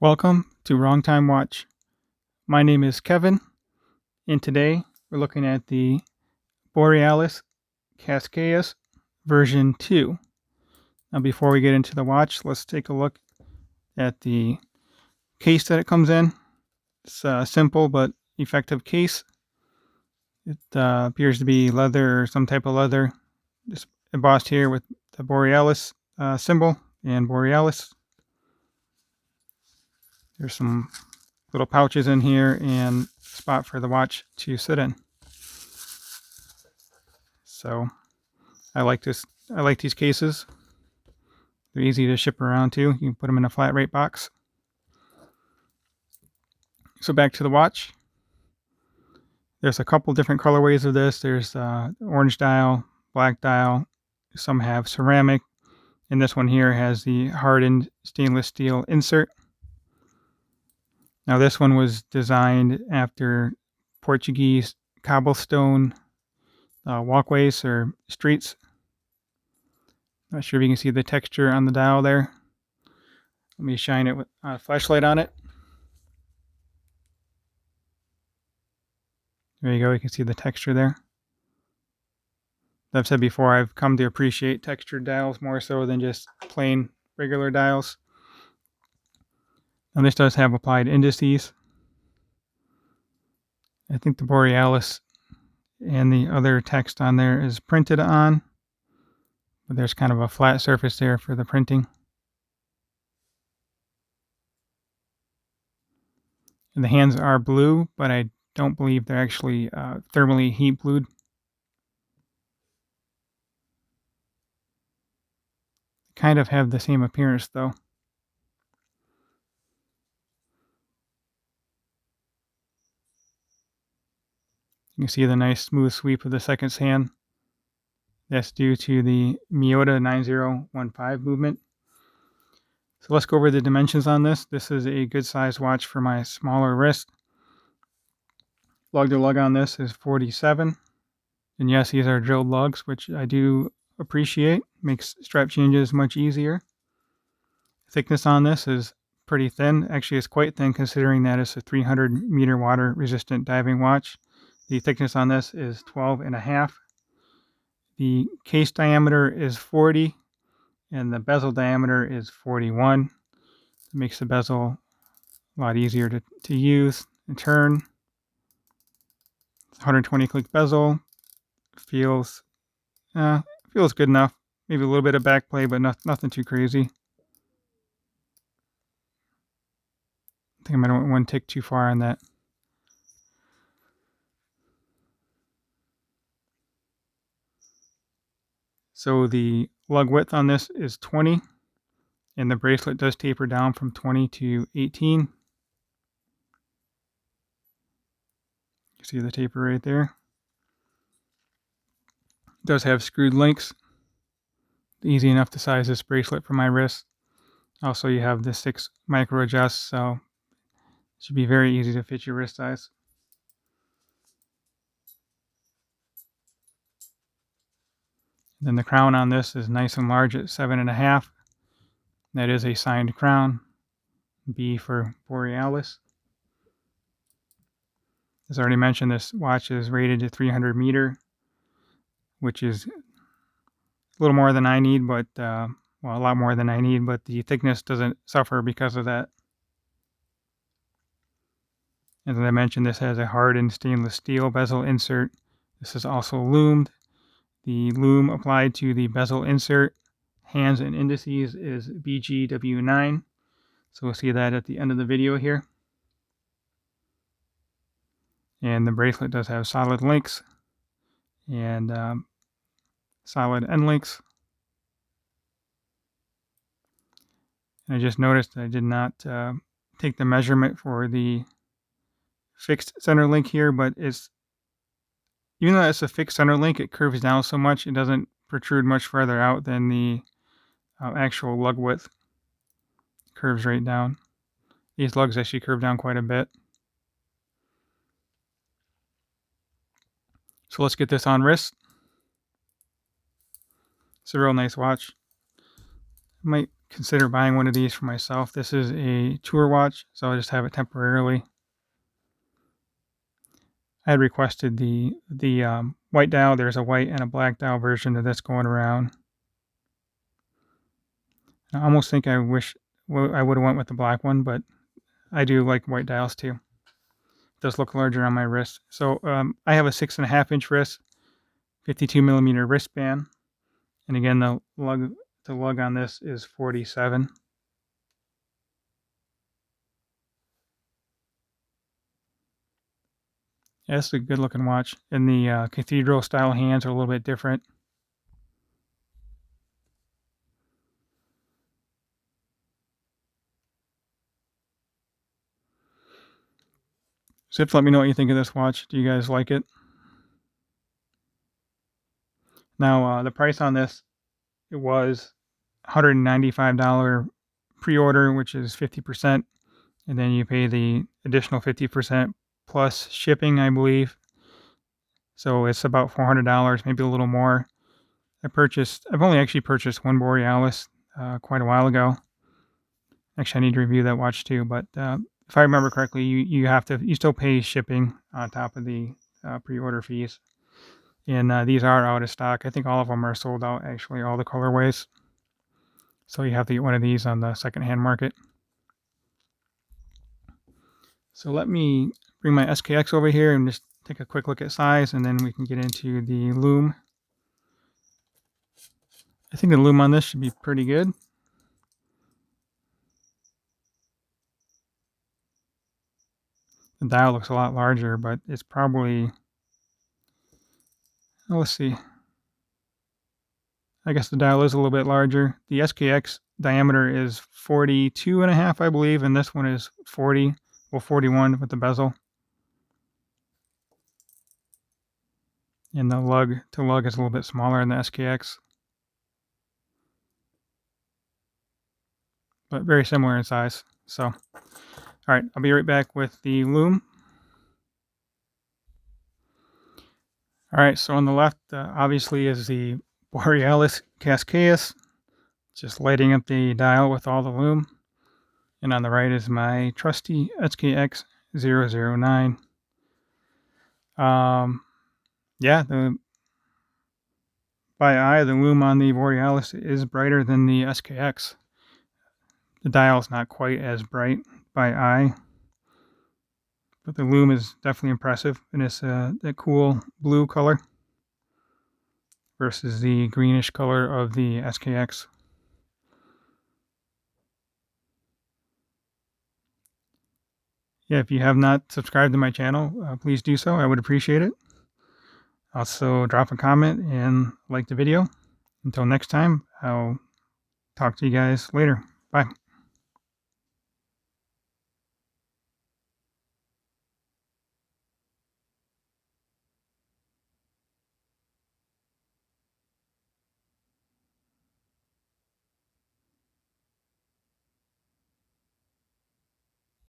Welcome to Wrong Time Watch. My name is Kevin, and today we're looking at the Borealis Cascais version 2. Now, before we get into the watch, let's take a look at the case that it comes in. It's a simple but effective case. It appears to be leather or some type of leather. It's embossed here with the Borealis symbol and Borealis. There's some little pouches in here and a spot for the watch to sit in. So I like these cases. They're easy to ship around too. You can put them in a flat rate box. So back to the watch. There's a couple different colorways of this. There's orange dial, black dial. Some have ceramic. And this one here has the hardened stainless steel insert. Now this one was designed after Portuguese cobblestone walkways or streets. Not sure if you can see the texture on the dial there. Let me shine it with a flashlight on it. There you go. You can see the texture there. As I've said before, I've come to appreciate textured dials more so than just plain regular dials. Now this does have applied indices. I think the Borealis and the other text on there is printed on, but there's kind of a flat surface there for the printing. And the hands are blue, but I don't believe they're actually thermally heat blued. Kind of have the same appearance though. You can see the nice smooth sweep of the second hand. That's due to the Miyota 9015 movement. So let's go over the dimensions on this. This is a good size watch for my smaller wrist. Lug to lug on this is 47. And yes, these are drilled lugs, which I do appreciate. Makes strap changes much easier. Thickness on this is pretty thin. Actually, it's quite thin considering that it's a 300 meter water resistant diving watch. The thickness on this is 12.5. The case diameter is 40 and the bezel diameter is 41. It makes the bezel a lot easier to use and turn. 120 click bezel. Feels good enough. Maybe a little bit of back play, but nothing too crazy. I think I might want to take too far on that. So the lug width on this is 20, and the bracelet does taper down from 20 to 18. You see the taper right there. It does have screwed links. Easy enough to size this bracelet for my wrist. Also, you have the 6 micro adjusts, so it should be very easy to fit your wrist size. Then the crown on this is nice and large at 7.5. That is a signed crown. B for Borealis. As already mentioned, this watch is rated to 300 meter, which is a little more than I need, but a lot more than I need, but the thickness doesn't suffer because of that. As I mentioned, this has a hardened stainless steel bezel insert. This is also loomed. The loom applied to the bezel insert, hands and indices is BGW9. So we'll see that at the end of the video here. And the bracelet does have solid links and solid end links. And I just noticed I did not take the measurement for the fixed center link here, but even though it's a fixed center link, it curves down so much it doesn't protrude much further out than the actual lug width. Curves right down. These lugs actually curve down quite a bit. So let's get this on wrist. It's a real nice watch. I might consider buying one of these for myself. This is a tour watch, so I just have it temporarily. I had requested the white dial. There's a white and a black dial version of this going around. I almost think I wish I would have went with the black one, but I do like white dials too. It does look larger on my wrist. So I have a 6.5-inch wrist, 52 millimeter wristband, and again the lug on this is 47. Yeah, it's a good looking watch, and the cathedral style hands are a little bit different. So let me know what you think of this watch. Do you guys like it? Now, the price on this, it was $195 pre-order, which is 50%, and then you pay the additional 50% plus shipping, I believe. So it's about $400, maybe a little more. I've only actually purchased one Borealis quite a while ago. Actually, I need to review that watch too, but if I remember correctly, you still pay shipping on top of the pre-order fees. And these are out of stock. I think all of them are sold out, actually, all the colorways. So you have to get one of these on the secondhand market. So let me bring my SKX over here and just take a quick look at size, and then we can get into the Loom. I think the Loom on this should be pretty good. The dial looks a lot larger, but it's probably, let's see. I guess the dial is a little bit larger. The SKX diameter is 42.5, I believe, and this one is 40, well, 41 with the bezel. And the lug to lug is a little bit smaller in the SKX. But very similar in size. So, all right, I'll be right back with the Loom. All right, so on the left, obviously, is the Borealis Cascais, just lighting up the dial with all the Loom. And on the right is my trusty SKX 009. Yeah, by eye, the Loom on the Borealis is brighter than the SKX. The dial is not quite as bright by eye, but the Loom is definitely impressive, and it's that cool blue color versus the greenish color of the SKX. Yeah, if you have not subscribed to my channel, please do so. I would appreciate it. Also, drop a comment and like the video. Until next time, I'll talk to you guys later. Bye.